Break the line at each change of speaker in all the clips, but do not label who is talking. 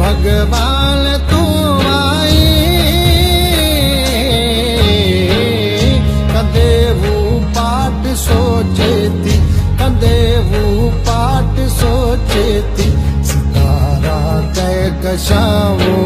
भगवान तू आई कदे वो पाठ सोचे थी कदे वो पाठ सोचे थी सितारा कै कशाओ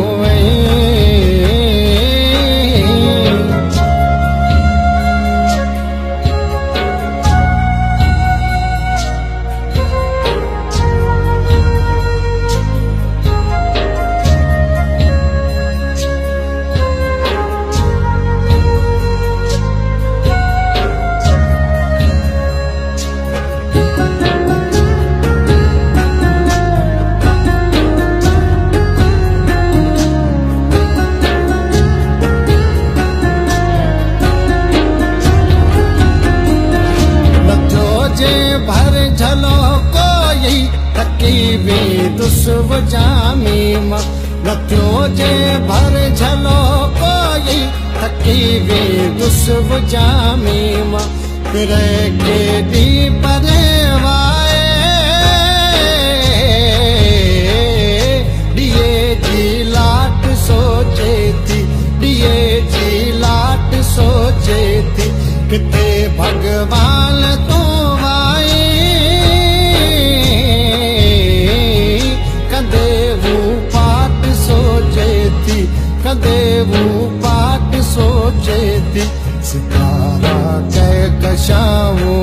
भर झलो कोई थकी भी दुस्व जामी नथो जे भर झलो कोई थकी भी दुस्व जामी फिरे के दी परे वाए दिए जी लाट सोचे थी दिए जी लाट सोचे थी किथे भगवान तू कदे वो पाठ सोचे थी सितारा कै कशाओ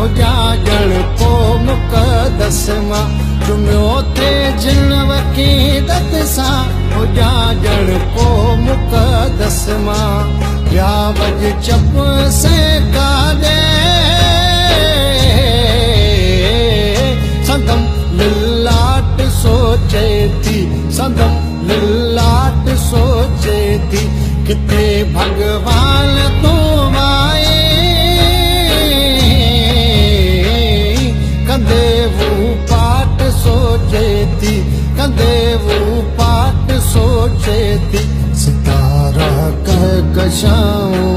हो जागण को मुक़दस मां चुमियो थे जिन वकीदत सां हो जागण को मुक़दस मां या वज चप से कादे संदम लिलाट सोचे थी संदम लिलाट सोचे थी किथे भगवान तू आए कदे वो पाठ सोचे थी कदे वो पाठ सोचे थी सितारा कह कशाओ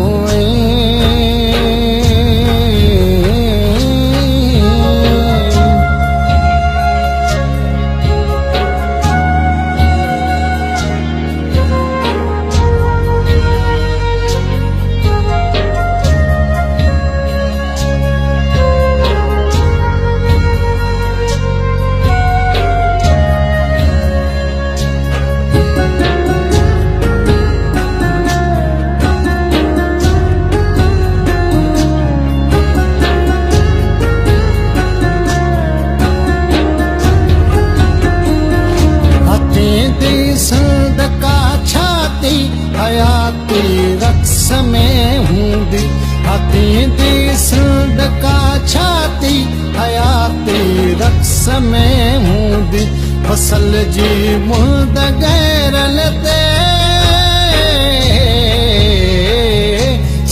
हयाती रक्स में हूंदी हाथी दी सिंध का छाती हयाती रक्स में हूंदी फसल जी मुंद गैरल ते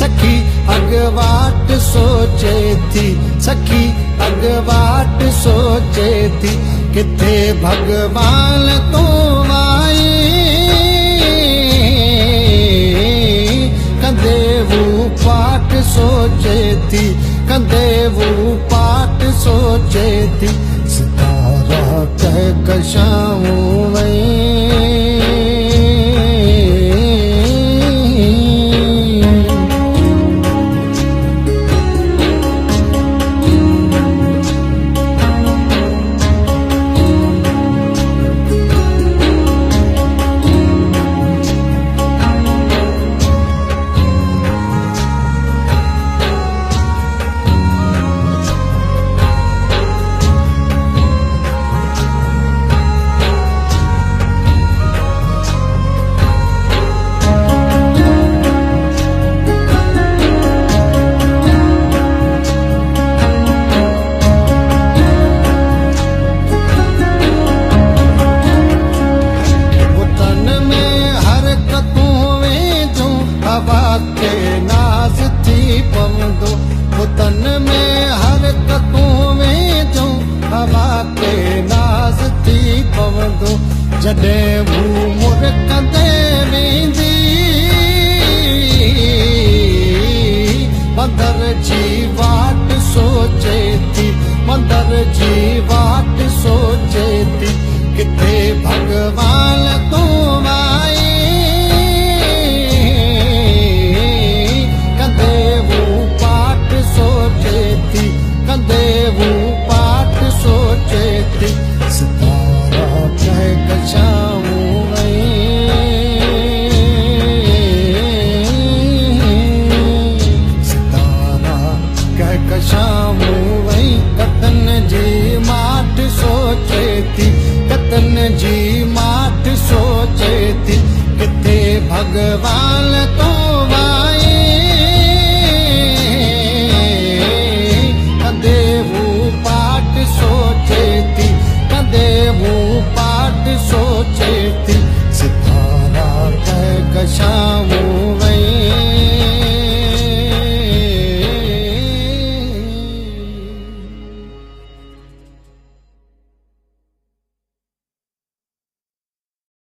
सखी अगवाट सोचे थी सखी अगवाट सोचे थी किथे भगवान तू आई कदे वो पाठ सोचे थी कदे वो पाठ सोचे थी सितारा कह कशाओ जॾहिं हू मुड़ कंदे